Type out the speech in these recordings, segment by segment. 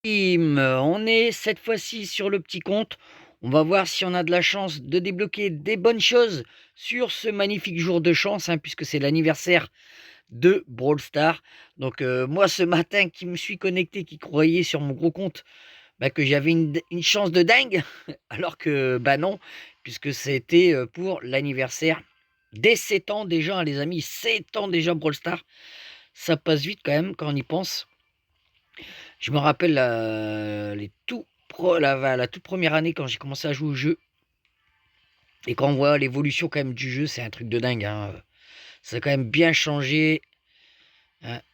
On est cette fois-ci sur le petit compte. On va voir si on a de la chance de débloquer des bonnes choses sur ce magnifique jour de chance, puisque c'est l'anniversaire de Brawl Stars. Donc moi ce matin qui me suis connecté, qui croyait sur mon gros compte que j'avais une chance de dingue, alors que non, puisque c'était pour l'anniversaire des 7 ans déjà, les amis, 7 ans déjà Brawl Stars. Ça passe vite quand même quand on y pense. Je me rappelle la toute première année quand j'ai commencé à jouer au jeu. Et quand on voit l'évolution quand même du jeu, c'est un truc de dingue. Ça a quand même bien changé.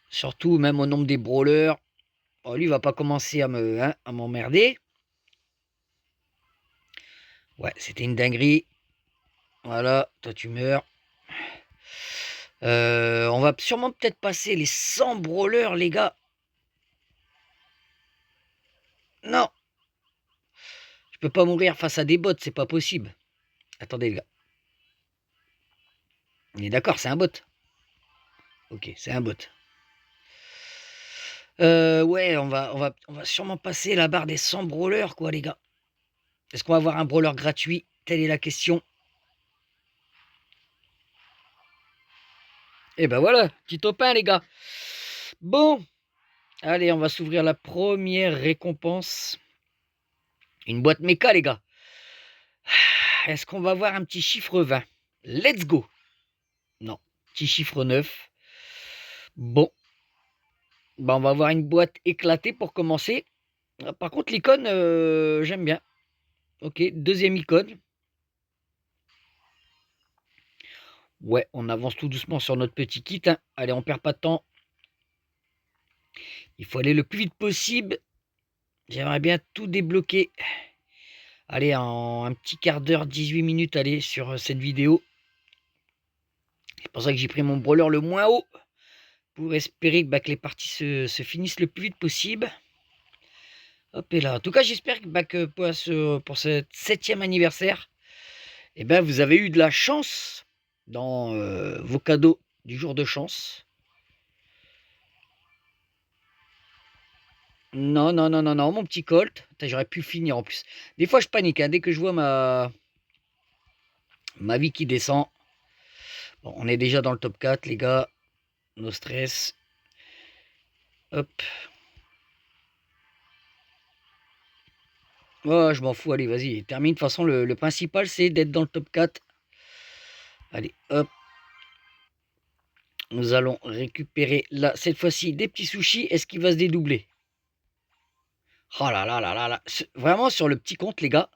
Surtout même au nombre des brawlers. Oh, lui, il va pas commencer à m'emmerder. Ouais, c'était une dinguerie. Voilà, toi tu meurs. On va sûrement peut-être passer les 100 brawlers, les gars. Non, je peux pas mourir face à des bots, c'est pas possible. Attendez, les gars. On est d'accord, c'est un bot. Ok, c'est un bot. Ouais, on va sûrement passer la barre des 100 brawlers, quoi, les gars. Est-ce qu'on va avoir un brawler gratuit? Telle est la question. Et ben voilà, petit topin, les gars. Bon, allez, on va s'ouvrir la première récompense. Une boîte méca, les gars. Est-ce qu'on va avoir un petit chiffre 20? Let's go. Non, petit chiffre 9. Bon, on va avoir une boîte éclatée pour commencer. Par contre, l'icône, j'aime bien. Ok, deuxième icône. Ouais, on avance tout doucement sur notre petit kit. Allez, on perd pas de temps. Il faut aller le plus vite possible. J'aimerais bien tout débloquer. Allez, en un petit quart d'heure, 18 minutes, allez, sur cette vidéo. C'est pour ça que j'ai pris mon brawler le moins haut. Pour espérer que les parties se finissent le plus vite possible. Hop et là. En tout cas, j'espère que pour ce 7e anniversaire, vous avez eu de la chance dans vos cadeaux du jour de chance. Non, non, non, non, non, mon petit Colt. J'aurais pu finir en plus. Des fois, je panique. Dès que je vois ma vie qui descend. Bon, on est déjà dans le top 4, les gars. No stress. Hop. Oh, je m'en fous. Allez, vas-y. Termine. De toute façon, le principal, c'est d'être dans le top 4. Allez, hop. Nous allons récupérer là, cette fois-ci, des petits sushis. Est-ce qu'il va se dédoubler? Oh là là là là là. Vraiment sur le petit compte, les gars.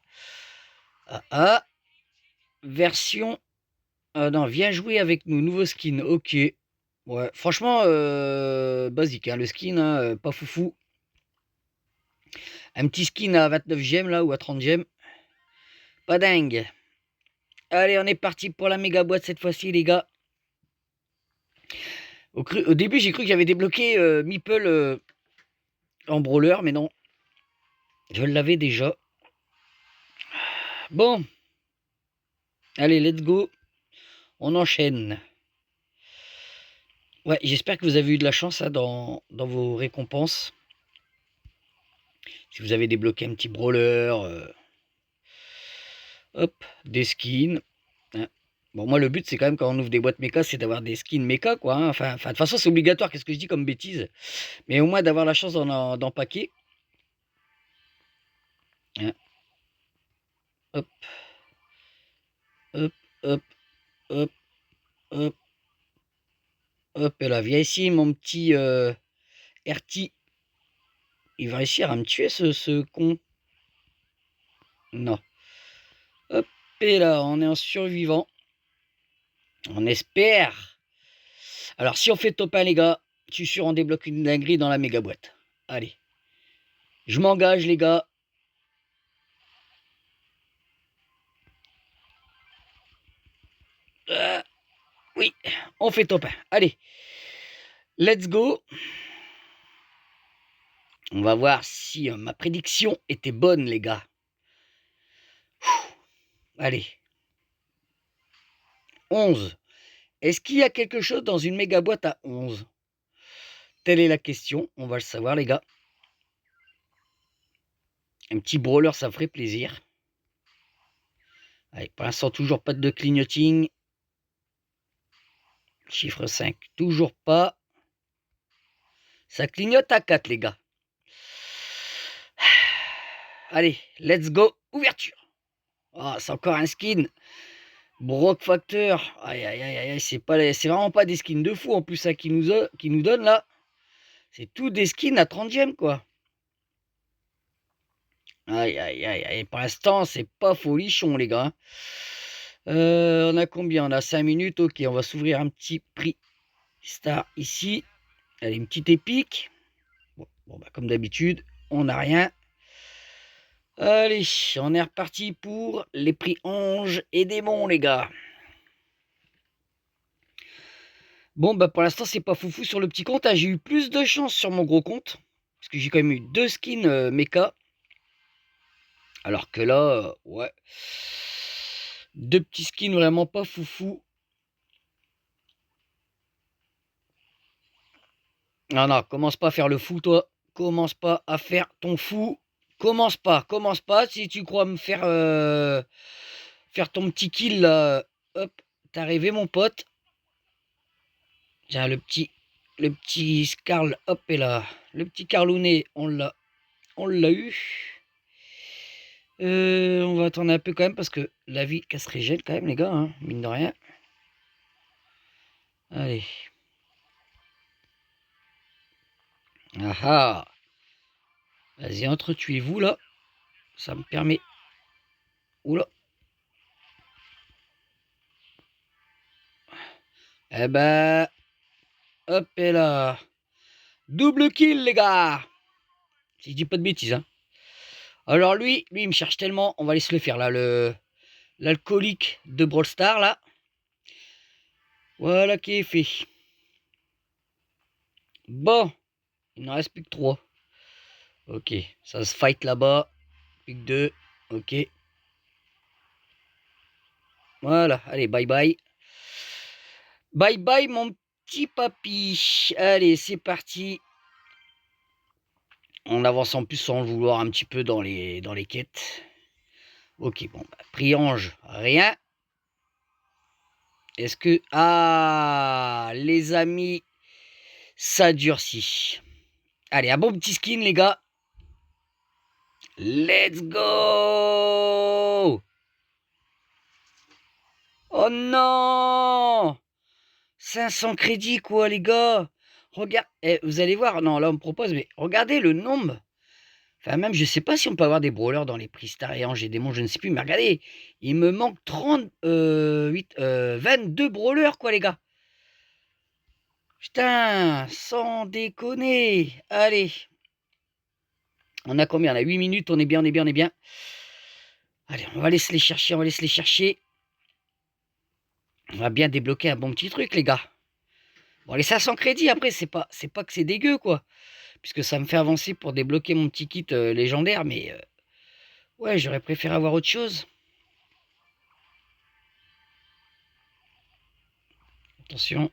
Version. Non, viens jouer avec nous. Nouveau skin. Ok. Ouais, franchement, basique. Le skin, pas foufou. Un petit skin à 29 gemmes là ou à 30 gemmes. Pas dingue. Allez, on est parti pour la méga boîte cette fois-ci, les gars. Au début, j'ai cru que j'avais débloqué Meeple en brawler, mais non. Je l'avais déjà. Bon. Allez, let's go. On enchaîne. Ouais, j'espère que vous avez eu de la chance dans vos récompenses. Si vous avez débloqué un petit brawler. Hop, des skins. Bon, moi, le but, c'est quand même, quand on ouvre des boîtes méca, c'est d'avoir des skins méca, quoi. Enfin, de toute façon, c'est obligatoire. Qu'est-ce que je dis comme bêtise? Mais au moins, d'avoir la chance d'en paquer. Hop, hop, hop, hop, hop, hop. Et là, viens ici, mon petit RT. Il va réussir à me tuer, ce con. Non. Hop, et là, on est en survivant. On espère. Alors, si on fait top 1, les gars, je suis sûr on débloque une dinguerie dans la méga boîte. Allez. Je m'engage, les gars. Oui, on fait top 1. Allez. Let's go. On va voir si ma prédiction était bonne, les gars. Allez. 11. Est-ce qu'il y a quelque chose dans une méga boîte à 11? Telle est la question. On va le savoir, les gars. Un petit brawler, ça ferait plaisir. Allez, pour l'instant, toujours pas de clignoting. Chiffre 5, toujours pas. Ça clignote à 4, les gars. Allez, let's go. Ouverture. Ah, c'est encore un skin. Brock Factor. Aïe, aïe, aïe, aïe. C'est vraiment pas des skins de fou en plus, ça, qui nous donne là. C'est tout des skins à 30e, quoi. Aïe, aïe, aïe, aïe. Pour l'instant, c'est pas folichon, les gars. On a combien? On a 5 minutes. Ok, on va s'ouvrir un petit prix star ici. Allez, une petite épique. Bon bah, comme d'habitude, on n'a rien. Allez, on est reparti pour les prix anges et démons, les gars. Bon, bah pour l'instant, c'est pas foufou sur le petit compte. Ah, j'ai eu plus de chance sur mon gros compte. Parce que j'ai quand même eu 2 skins mecha. Alors que là, ouais. 2 petits skins vraiment pas foufou. Non, non, commence pas à faire le fou, toi. Commence pas à faire ton fou. Commence pas. Si tu crois me faire ton petit kill là, hop, t'es arrivé, mon pote. Tiens, le petit Scarl, hop, et là. Le petit Carlounet, on l'a eu. On va attendre un peu quand même parce que la vie casse régène quand même, les gars, hein, mine de rien. Allez. Ah ah. Vas-y, entretuez-vous là. Ça me permet. Oula. Eh ben. Hop, et là. Double kill, les gars. Si je dis pas de bêtises, hein. Alors lui, il me cherche tellement. On va laisser le faire là, l'alcoolique de Brawl Stars là. Voilà qui est fait. Bon, il n'en reste plus que 3. Ok, ça se fight là-bas. Plus que 2. Ok. Voilà, allez, bye bye. Bye bye, mon petit papy. Allez, c'est parti. On avance en plus sans le vouloir un petit peu dans les quêtes. Ok, bon, bah, Priange, rien. Est-ce que... Ah, les amis, ça durcit. Allez, un bon petit skin, les gars. Let's go! Oh non! 500 crédits, quoi, les gars. Regarde, vous allez voir, non, là, on me propose, mais regardez le nombre. Enfin, même, je sais pas si on peut avoir des brawlers dans les prix Star et Ange et Démons, je ne sais plus, mais regardez, il me manque 22 brawlers, quoi, les gars. Putain, sans déconner. Allez. On a combien? On a 8 minutes, on est bien. Allez, on va laisser les chercher, On va bien débloquer un bon petit truc, les gars. Bon, les 500 crédits, après, c'est pas que c'est dégueu, quoi. Puisque ça me fait avancer pour débloquer mon petit kit légendaire, mais... ouais, j'aurais préféré avoir autre chose. Attention.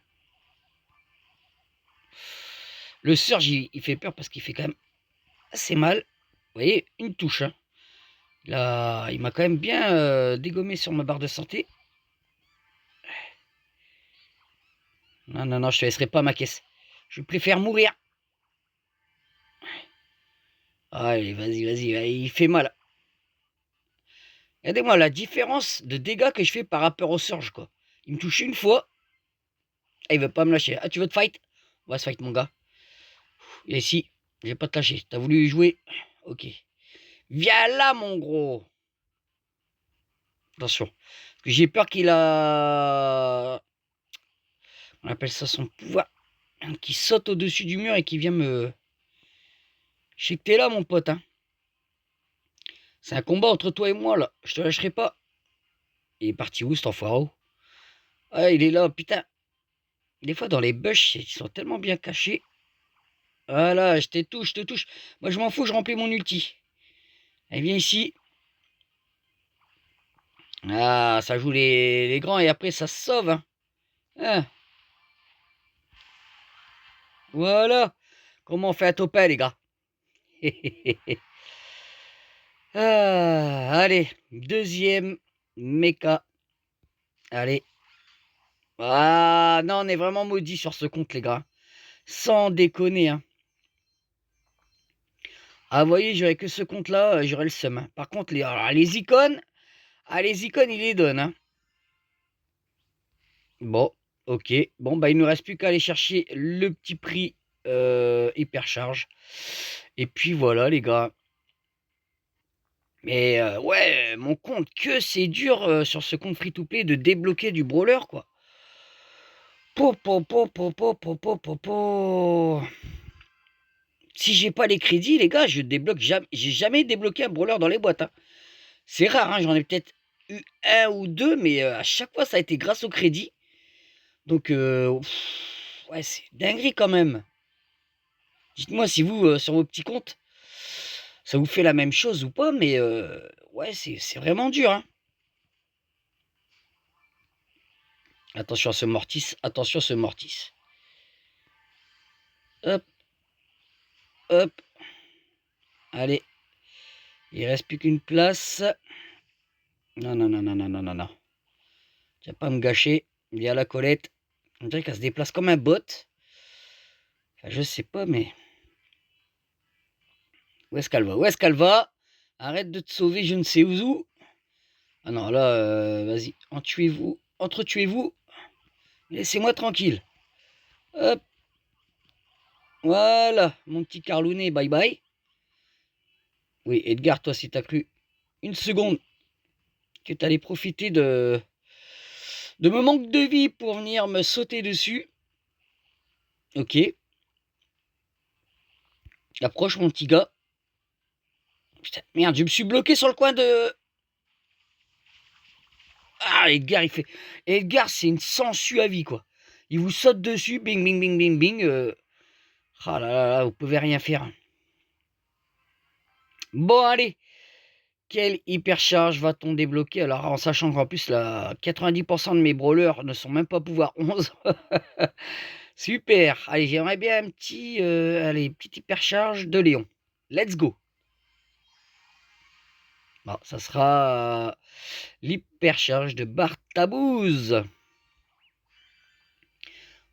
Le Surge, il fait peur parce qu'il fait quand même assez mal. Vous voyez, une touche. Hein. Là, il m'a quand même bien dégommé sur ma barre de santé. Non, non, non, je te laisserai pas ma caisse. Je préfère mourir. Allez, vas-y, il fait mal. Regardez-moi la différence de dégâts que je fais par rapport au Surge, quoi. Il me touche une fois. Ah, il veut pas me lâcher. Ah, tu veux te fight? On va se fight, mon gars. Et si, je vais pas te lâcher. T'as voulu jouer? Ok. Viens là, mon gros. Attention. Parce que j'ai peur qu'il a... On appelle ça son pouvoir. Qui saute au-dessus du mur et qui vient me... Je sais que t'es là, mon pote. Hein. C'est un combat entre toi et moi, là. Je te lâcherai pas. Il est parti où, cet enfoiré? Ah, il est là, putain. Des fois, dans les bush, ils sont tellement bien cachés. Voilà, je te touche. Moi, je m'en fous, je remplis mon ulti. Allez, viens ici. Ah, ça joue les grands et après, ça se sauve. Hein. Hein. Voilà. Comment on fait un topin, les gars? Allez, deuxième méca. Allez. Ah non, on est vraiment maudit sur ce compte, les gars. Sans déconner, hein. Ah, vous voyez, j'aurais que ce compte-là, j'aurais le seum, hein. Par contre, les icônes, les icônes, il les donne, hein. Bon, ok. Bon, bah, il nous reste plus qu'à aller chercher le petit prix hypercharge. Et puis voilà, les gars. Mais ouais, mon compte, que c'est dur sur ce compte free-to-play de débloquer du brawler, quoi. Po, po, po, po, po, po, po, po, po. Si j'ai pas les crédits, les gars, je débloque jamais. J'ai jamais débloqué un brawler dans les boîtes, hein. C'est rare, hein, j'en ai peut-être eu un ou deux, mais à chaque fois, ça a été grâce au crédit. Donc, ouais, c'est dinguerie quand même. Dites-moi si vous, sur vos petits comptes, ça vous fait la même chose ou pas, mais ouais, c'est vraiment dur, hein. Attention à ce mortis, attention à ce mortis. Hop, hop. Allez, il reste plus qu'une place. Non, non, non, non, non, non, non, non. Tu vas pas me gâcher. Il y a la Colette. On dirait qu'elle se déplace comme un bot. Enfin, je sais pas, mais... Où est-ce qu'elle va? Où est-ce qu'elle va? Arrête de te sauver, je ne sais où. Ah non, là, vas-y, entretuez-vous. Entretuez-vous. Laissez-moi tranquille. Hop, voilà, mon petit Carlounet, bye bye. Oui, Edgar, toi, si t'as cru une seconde que t'allais profiter de mon manque de vie pour venir me sauter dessus. Ok. Approche, mon petit gars. Putain, merde, je me suis bloqué sur le coin de... Ah, Edgar, il fait... Edgar, c'est une sangsue à vie, quoi. Il vous saute dessus, bing, bing, bing, bing, bing. Ah là là là, vous pouvez rien faire. Bon, allez. Quelle hypercharge va-t-on débloquer? Alors, en sachant qu'en plus, là, 90% de mes brawlers ne sont même pas pouvoir 11. Super. Allez, j'aimerais bien un petit... allez, petite hypercharge de Léon. Let's go. Bon, ça sera l'hypercharge de Bartabouze.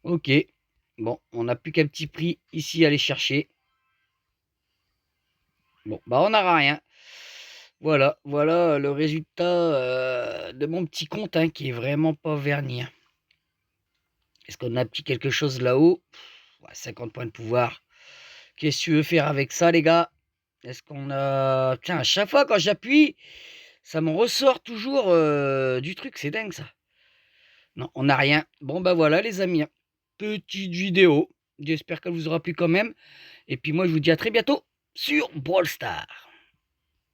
Ok. Bon, on n'a plus qu'un petit prix ici à aller chercher. Bon, bah on n'aura rien. Voilà, voilà le résultat de mon petit compte, hein, qui est vraiment pas verni, hein. Est-ce qu'on a un petit quelque chose là-haut? Ouais, 50 points de pouvoir. Qu'est-ce que tu veux faire avec ça, les gars? Est-ce qu'on a... Tiens, à chaque fois quand j'appuie, ça me ressort toujours du truc. C'est dingue, ça. Non, on n'a rien. Bon, bah voilà, les amis, hein. Petite vidéo. J'espère qu'elle vous aura plu quand même. Et puis moi, je vous dis à très bientôt sur Brawl Stars.